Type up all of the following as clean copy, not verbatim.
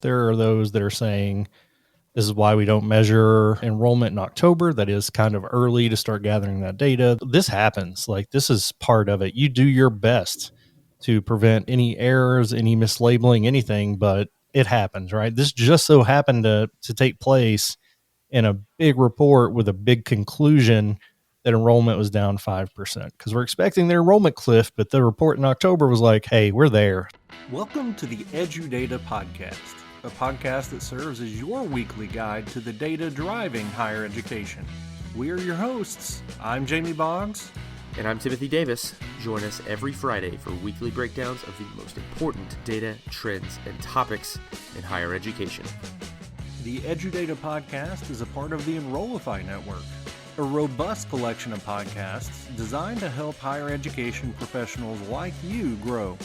There are those that are saying this is why we don't measure enrollment in October. That is kind of early to start gathering that data. This happens. Like, this is part of it. You do your best to prevent any errors, any mislabeling, anything, but it happens, right? This just so happened to take place in a big report with a big conclusion that enrollment was down 5% because we're expecting the enrollment cliff, but the report in October was like, hey, we're there. Welcome to the EduData Podcast, a podcast that serves as your weekly guide to the data driving higher education. We are your hosts. I'm Jamie Boggs. And I'm Timothy Davis. Join us every Friday for weekly breakdowns of the most important data, trends, and topics in higher education. The EduData Podcast is a part of the Enrollify network, a robust collection of podcasts designed to help higher education professionals like you grow.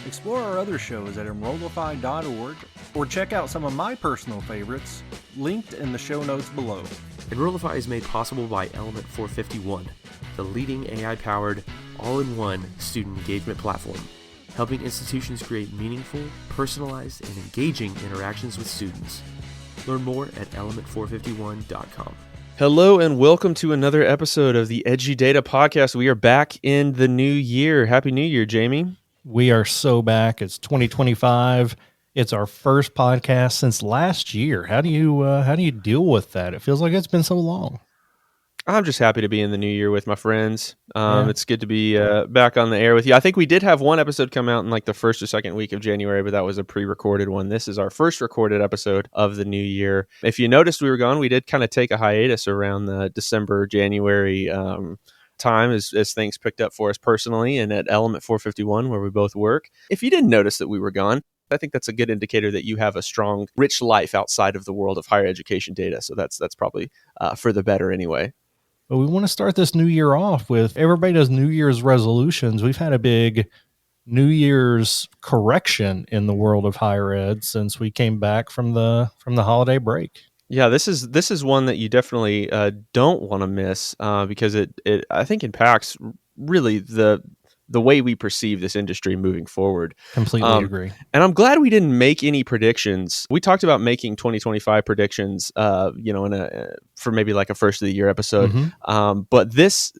Explore our other shows at enrollify.org or check out some of my personal favorites linked in the show notes below. Enrollify is made possible by Element 451, the leading AI-powered, all-in-one student engagement platform, helping institutions create meaningful, personalized, and engaging interactions with students. Learn more at element451.com. Hello and welcome to another episode of the EduData Podcast. We are back in the new year. Happy New Year, Jamie. We are so back. It's 2025. It's our first podcast since last year. How do you deal with that? It feels like it's been so long. I'm just happy to be in the new year with my friends. It's good to be back on the air with you. I think we did have one episode come out in like the first or second week of January, but that was a pre-recorded one. This is our first recorded episode of the new year. If you noticed we were gone, we did kind of take a hiatus around the December, January time as things picked up for us personally and at Element 451 where we both work. If you didn't notice that we were gone, I think that's a good indicator that you have a strong, rich life outside of the world of higher education data. So that's probably for the better anyway. But we want to start this new year off with everybody does New Year's resolutions. We've had a big New Year's correction in the world of higher ed since we came back from the holiday break. Yeah, this is one that you definitely don't want to miss because it I think impacts really the way we perceive this industry moving forward. Completely agree. And I'm glad we didn't make any predictions. We talked about making 2025 predictions, for maybe like a first of the year episode. Mm-hmm. But this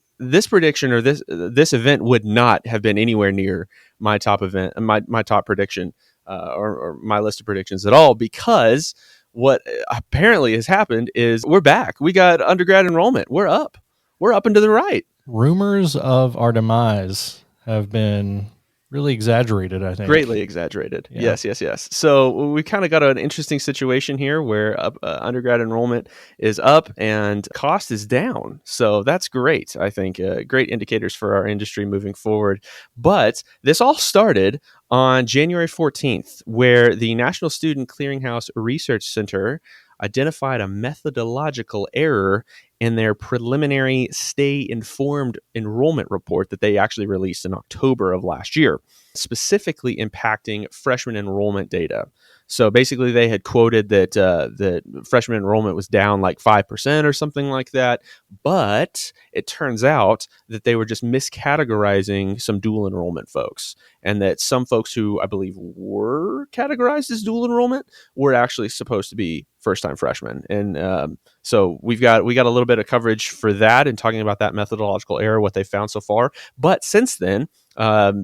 prediction or this event would not have been anywhere near my top event, my top prediction or my list of predictions at all, because what apparently has happened is we're back. We got undergrad enrollment. We're up and to the right. Rumors of our demise have been really exaggerated, I think. Greatly exaggerated. Yeah. Yes. So we kind of got an interesting situation here where undergrad enrollment is up and cost is down. So that's great, I think. Great indicators for our industry moving forward. But this all started on January 14th, where the National Student Clearinghouse Research Center identified a methodological error in their preliminary Stay Informed enrollment report that they actually released in October of last year, specifically impacting freshman enrollment data. So basically, they had quoted that freshman enrollment was down like 5% or something like that. But it turns out that they were just miscategorizing some dual enrollment folks, and that some folks who I believe were categorized as dual enrollment were actually supposed to be first-time freshmen. And so we got a little bit of coverage for that and talking about that methodological error, what they found so far. But since then,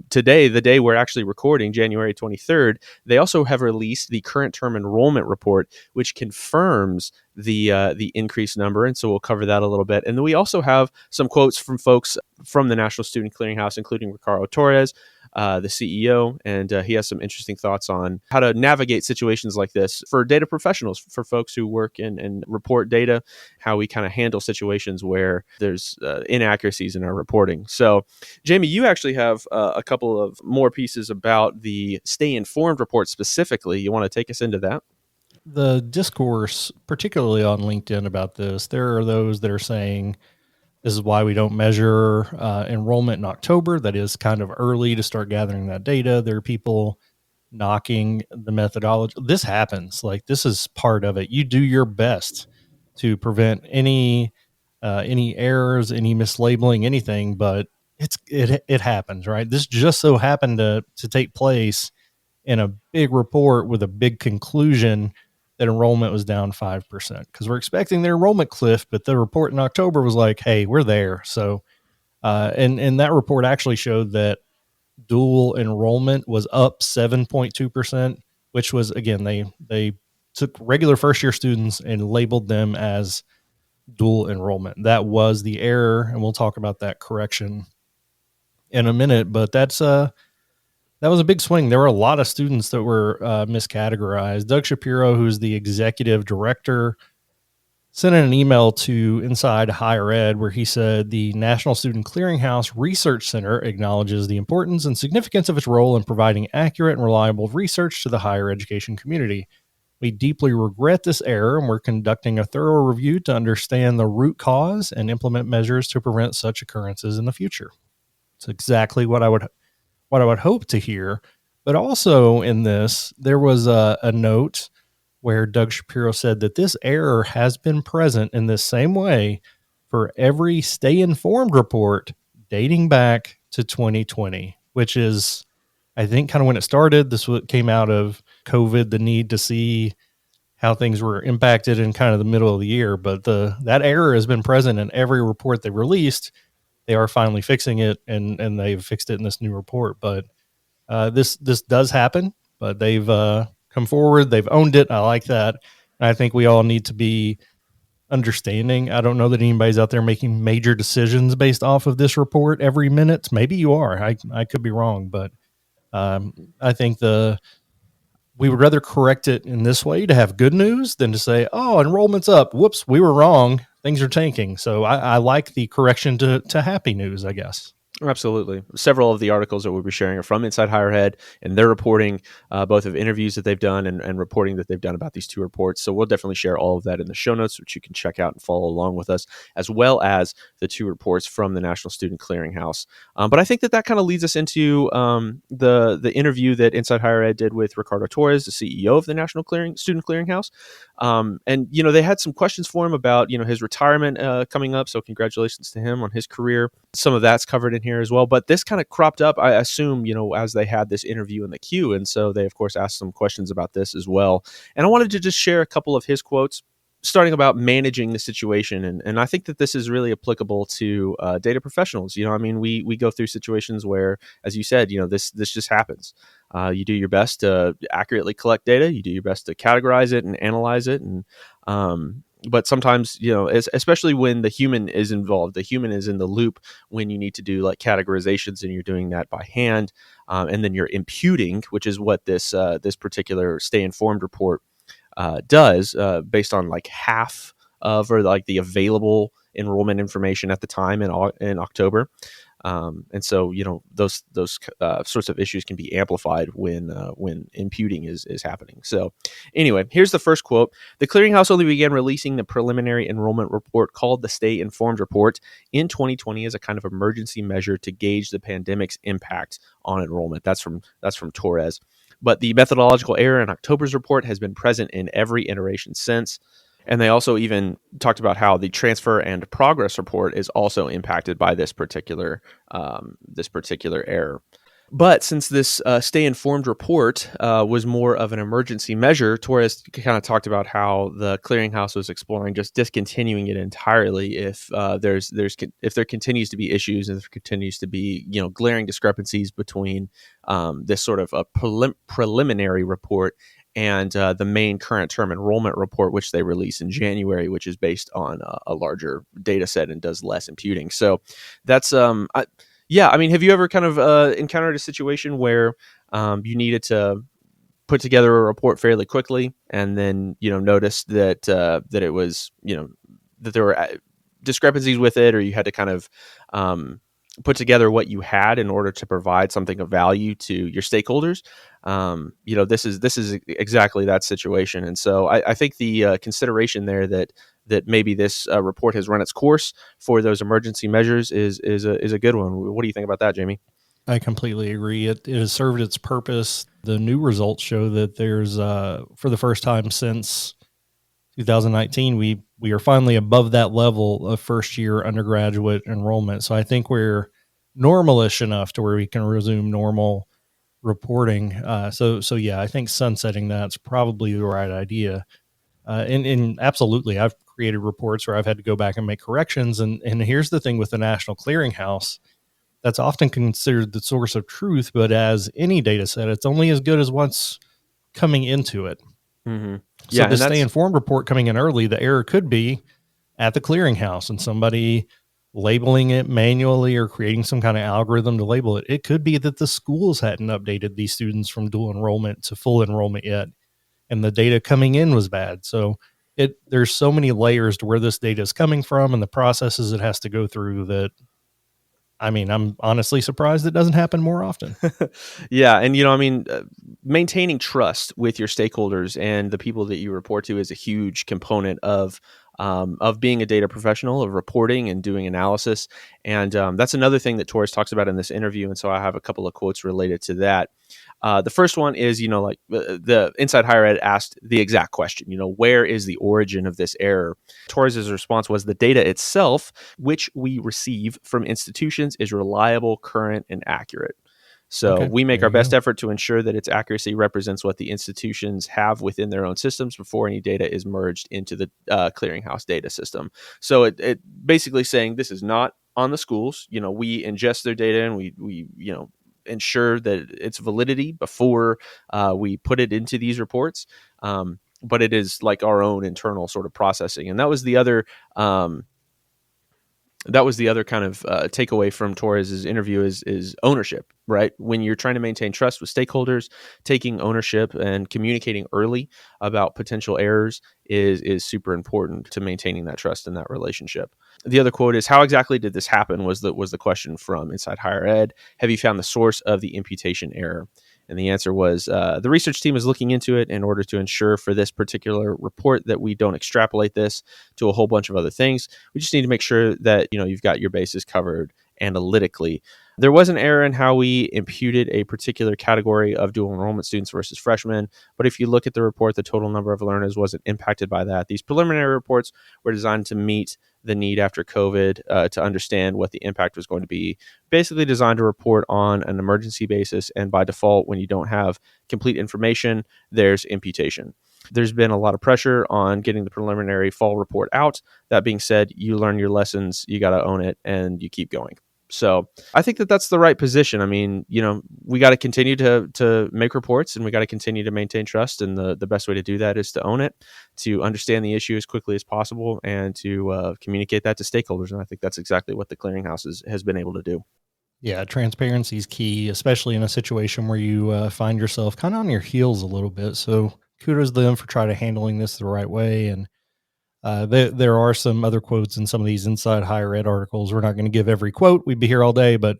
today, the day we're actually recording, January 23rd, they also have released the current term enrollment report, which confirms the increased number. And so we'll cover that a little bit. And then we also have some quotes from folks from the National Student Clearinghouse, including Ricardo Torres, the CEO, and he has some interesting thoughts on how to navigate situations like this for data professionals, for folks who work and report data, how we kind of handle situations where there's inaccuracies in our reporting. So, Jamie, you actually have a couple of more pieces about the Stay Informed report specifically. You want to take us into that? The discourse, particularly on LinkedIn about this, there are those that are saying this is why we don't measure enrollment in October. That is kind of early to start gathering that data. There are people knocking the methodology. This happens. Like, this is part of it. You do your best to prevent any errors, any mislabeling, anything, but it happens, right? This just so happened to take place in a big report with a big conclusion that enrollment was down 5%, because we're expecting the enrollment cliff, but the report in October was like, hey, we're there. So, and that report actually showed that dual enrollment was up 7.2%, which was, again, they took regular first year students and labeled them as dual enrollment. That was the error, and we'll talk about that correction in a minute. But that was a big swing. There were a lot of students that were miscategorized. Doug Shapiro, who's the executive director, sent in an email to Inside Higher Ed where he said the National Student Clearinghouse Research Center acknowledges the importance and significance of its role in providing accurate and reliable research to the higher education community. We deeply regret this error, and we're conducting a thorough review to understand the root cause and implement measures to prevent such occurrences in the future. It's exactly what I would hope to hear. But also in this, there was a note where Doug Shapiro said that this error has been present in this same way for every Stay Informed report dating back to 2020, which is, I think, kind of when it started. This came out of COVID, the need to see how things were impacted in kind of the middle of the year. But that error has been present in every report they released. They are finally fixing it, and they've fixed it in this new report. But this does happen, but they've come forward. They've owned it. I like that. And I think we all need to be understanding. I don't know that anybody's out there making major decisions based off of this report every minute. Maybe you are. I could be wrong, but I think we would rather correct it in this way to have good news than to say, oh, enrollment's up. Whoops, we were wrong. Things are tanking. So I like the correction to happy news, I guess. Absolutely. Several of the articles that we'll be sharing are from Inside Higher Ed, and they're reporting both of interviews that they've done and reporting that they've done about these two reports. So we'll definitely share all of that in the show notes, which you can check out and follow along with us, as well as the two reports from the National Student Clearinghouse. But I think that kind of leads us into the interview that Inside Higher Ed did with Ricardo Torres, the CEO of the National Student Clearinghouse. And, they had some questions for him about, his retirement coming up. So congratulations to him on his career. Some of that's covered in here as well. But this kind of cropped up, I assume, as they had this interview in the queue. And so they, of course, asked some questions about this as well. And I wanted to just share a couple of his quotes, starting about managing the situation. And I think that this is really applicable to data professionals. We go through situations where, as you said, this just happens. You do your best to accurately collect data. You do your best to categorize it and analyze it. And but sometimes, especially when the human is involved, the human is in the loop when you need to do like categorizations, and you're doing that by hand. And then you're imputing, which is what this particular Stay Informed report does, based on like half of, or like the available enrollment information at the time in October. And so, those sorts of issues can be amplified when imputing is happening. So anyway, here's the first quote. The Clearinghouse only began releasing the preliminary enrollment report called the Stay Informed Report in 2020 as a kind of emergency measure to gauge the pandemic's impact on enrollment. That's from Torres. But the methodological error in October's report has been present in every iteration since. And they also even talked about how the transfer and progress report is also impacted by this particular error. But since this Stay Informed report was more of an emergency measure, Torres kind of talked about how the Clearinghouse was exploring just discontinuing it entirely if there continues to be issues and there continues to be glaring discrepancies between this sort of a preliminary report and the main current term enrollment report, which they release in January, which is based on a larger data set and does less imputing. So that's have you ever kind of encountered a situation where you needed to put together a report fairly quickly, and then noticed that it was that there were discrepancies with it, or you had to kind of put together what you had in order to provide something of value to your stakeholders? This is exactly that situation. And so I think the consideration there that maybe this report has run its course for those emergency measures is a good one. What do you think about that, Jamie? I completely agree. It has served its purpose. The new results show that there's, for the first time since 2019, we are finally above that level of first year undergraduate enrollment. So I think we're normalish enough to where we can resume normal reporting. So yeah, I think sunsetting that's probably the right idea. And absolutely, I've created reports where I've had to go back and make corrections. And here's the thing with the National Clearinghouse, that's often considered the source of truth, but as any data set, it's only as good as what's coming into it. Mm-hmm. So Yeah, the and stay that's informed report coming in early, the error could be at the clearinghouse and somebody labeling it manually or creating some kind of algorithm to label it. It could be that the schools hadn't updated these students from dual enrollment to full enrollment yet, and the data coming in was bad. So there's so many layers to where this data is coming from and the processes it has to go through that, I mean, I'm honestly surprised it doesn't happen more often. Yeah, and I mean, maintaining trust with your stakeholders and the people that you report to is a huge component of being a data professional, of reporting and doing analysis. And that's another thing that Torres talks about in this interview. And so I have a couple of quotes related to that. The first one is, like the Inside Higher Ed asked the exact question, where is the origin of this error? Torres's response was the data itself, which we receive from institutions, is reliable, current, and accurate. So Okay, we make there our you best go. effort to ensure that its accuracy represents what the institutions have within their own systems before any data is merged into the clearinghouse data system. So it basically saying this is not on the schools. We ingest their data and we ensure that its validity before we put it into these reports. But it is like our own internal sort of processing. And that was the other kind of takeaway from Torres's interview is ownership, right? When you're trying to maintain trust with stakeholders, taking ownership and communicating early about potential errors is super important to maintaining that trust in that relationship. The other quote is, how exactly did this happen was the question from Inside Higher Ed. Have you found the source of the imputation error? And the answer was, the research team is looking into it in order to ensure for this particular report that we don't extrapolate this to a whole bunch of other things. We just need to make sure that you've got your bases covered analytically. There was an error in how we imputed a particular category of dual enrollment students versus freshmen, but if you look at the report, the total number of learners wasn't impacted by that. These preliminary reports were designed to meet the need after COVID to understand what the impact was going to be. Basically designed to report on an emergency basis, and by default, when you don't have complete information, there's imputation. There's been a lot of pressure on getting the preliminary fall report out. That being said, you learn your lessons, you got to own it, and you keep going. So I think that that's the right position. I mean, we got to continue to make reports, and we got to continue to maintain trust. And the best way to do that is to own it, to understand the issue as quickly as possible, and to communicate that to stakeholders. And I think that's exactly what the clearinghouse has been able to do. Yeah, transparency is key, especially in a situation where you find yourself kind of on your heels a little bit. So kudos to them for trying to handling this the right way. And there are some other quotes in some of these Inside Higher Ed articles. We're not going to give every quote. We'd be here all day, but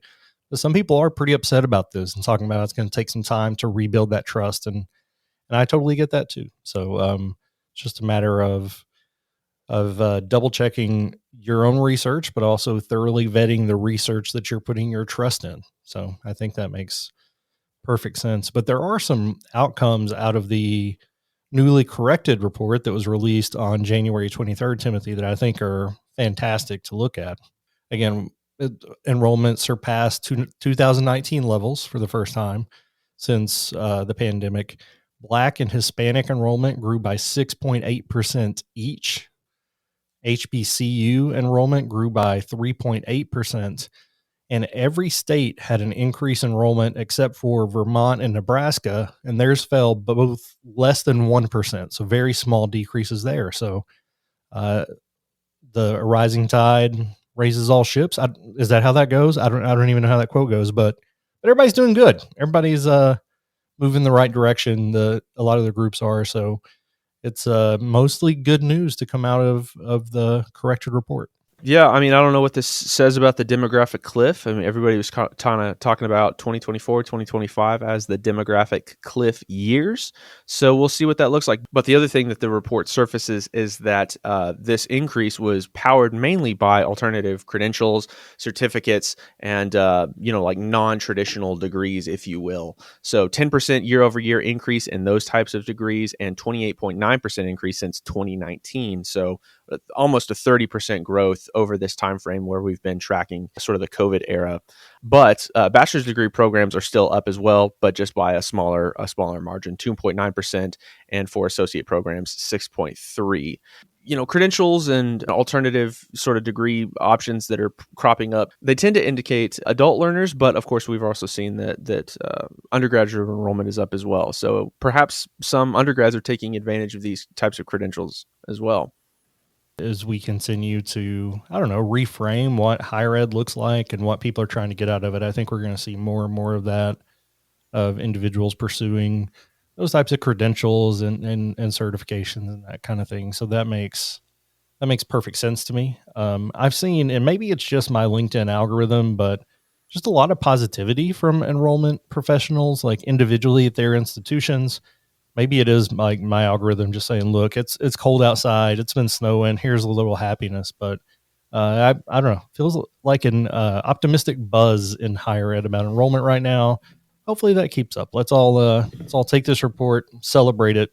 some people are pretty upset about this and talking about it's going to take some time to rebuild that trust. And I totally get that too. So it's just a matter of double checking your own research, but also thoroughly vetting the research that you're putting your trust in. So I think that makes perfect sense. But there are some outcomes out of the newly corrected report that was released on January 23rd, Timothy, that I think are fantastic to look at. Again, enrollment surpassed 2019 levels for the first time since the pandemic. Black and Hispanic enrollment grew by 6.8% each. HBCU enrollment grew by 3.8%. And every state had an increase in enrollment except for Vermont and Nebraska, and theirs fell both less than 1%. So very small decreases there. So the rising tide raises all ships. Is that how that goes? I don't even know how that quote goes, but everybody's doing good. Everybody's moving the right direction. A lot of the groups are. So it's mostly good news to come out of the corrected report. Yeah, I mean, I don't know what this says about the demographic cliff. I mean, everybody was kind of talking about 2024, 2025 as the demographic cliff years. So we'll see what that looks like. But the other thing that the report surfaces is that this increase was powered mainly by alternative credentials, certificates, and, like non-traditional degrees, if you will. So 10% year over year increase in those types of degrees and 28.9% increase since 2019. So almost a 30% growth over this time frame where we've been tracking sort of the COVID era. But bachelor's degree programs are still up as well, but just by a smaller margin, 2.9%, and for associate programs, 6.3%. Credentials and alternative sort of degree options that are cropping up, they tend to indicate adult learners, but of course we've also seen that undergraduate enrollment is up as well. So perhaps some undergrads are taking advantage of these types of credentials as well. As we continue to, reframe what higher ed looks like and what people are trying to get out of it, I think we're going to see more and more of that, of individuals pursuing those types of credentials and certifications and that kind of thing. So that makes perfect sense to me. I've seen, and maybe it's just my LinkedIn algorithm, but just a lot of positivity from enrollment professionals, like individually at their institutions. Maybe it is like my algorithm just saying, look, it's cold outside, it's been snowing, here's a little happiness. But I don't know, feels like an optimistic buzz in higher ed about enrollment right now. Hopefully that keeps up. Let's all take this report, celebrate it.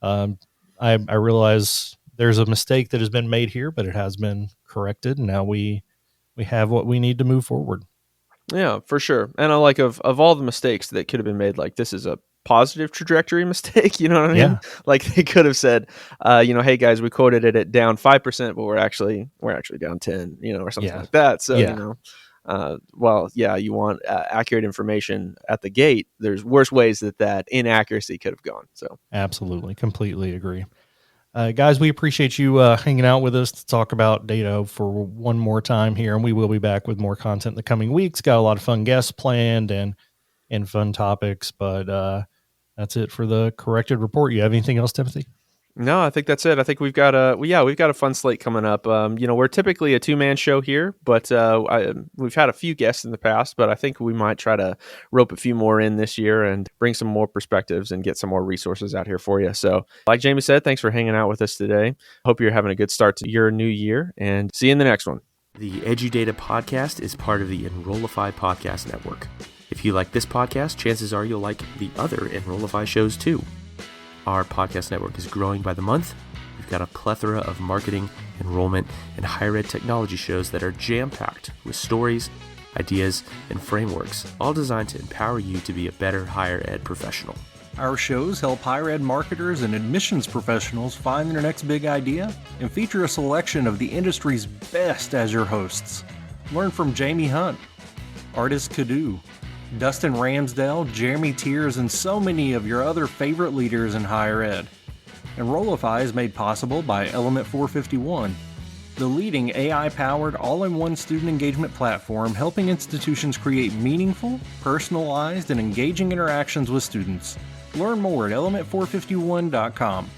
I realize there's a mistake that has been made here, but it has been corrected. And now we have what we need to move forward. Yeah, for sure. And I like of all the mistakes that could have been made, like this is a positive trajectory mistake. You know what I mean? Yeah. Like they could have said, hey guys, we quoted it at down 5%, but we're actually down 10, or something like that. So, you want accurate information at the gate. There's worse ways that inaccuracy could have gone. So absolutely. Completely agree. Guys, we appreciate you hanging out with us to talk about data for one more time here, and we will be back with more content in the coming weeks. Got a lot of fun guests planned and fun topics, but that's it for the corrected report. You have anything else, Timothy? No, I think that's it. I think we've got a fun slate coming up. We're typically a 2-man show here, but we've had a few guests in the past, but I think we might try to rope a few more in this year and bring some more perspectives and get some more resources out here for you. So like Jamie said, thanks for hanging out with us today. Hope you're having a good start to your new year, and see you in the next one. The EduData podcast is part of the Enrollify podcast network. If you like this podcast, chances are you'll like the other Enrollify shows too. Our podcast network is growing by the month. We've got a plethora of marketing, enrollment, and higher ed technology shows that are jam-packed with stories, ideas, and frameworks, all designed to empower you to be a better higher ed professional. Our shows help higher ed marketers and admissions professionals find their next big idea and feature a selection of the industry's best as your hosts. Learn from Jamie Hunt, Artis Cadu, Dustin Ramsdale, Jeremy Tiers, and so many of your other favorite leaders in higher ed. Enrollify is made possible by Element 451, the leading AI-powered all-in-one student engagement platform helping institutions create meaningful, personalized, and engaging interactions with students. Learn more at element451.com.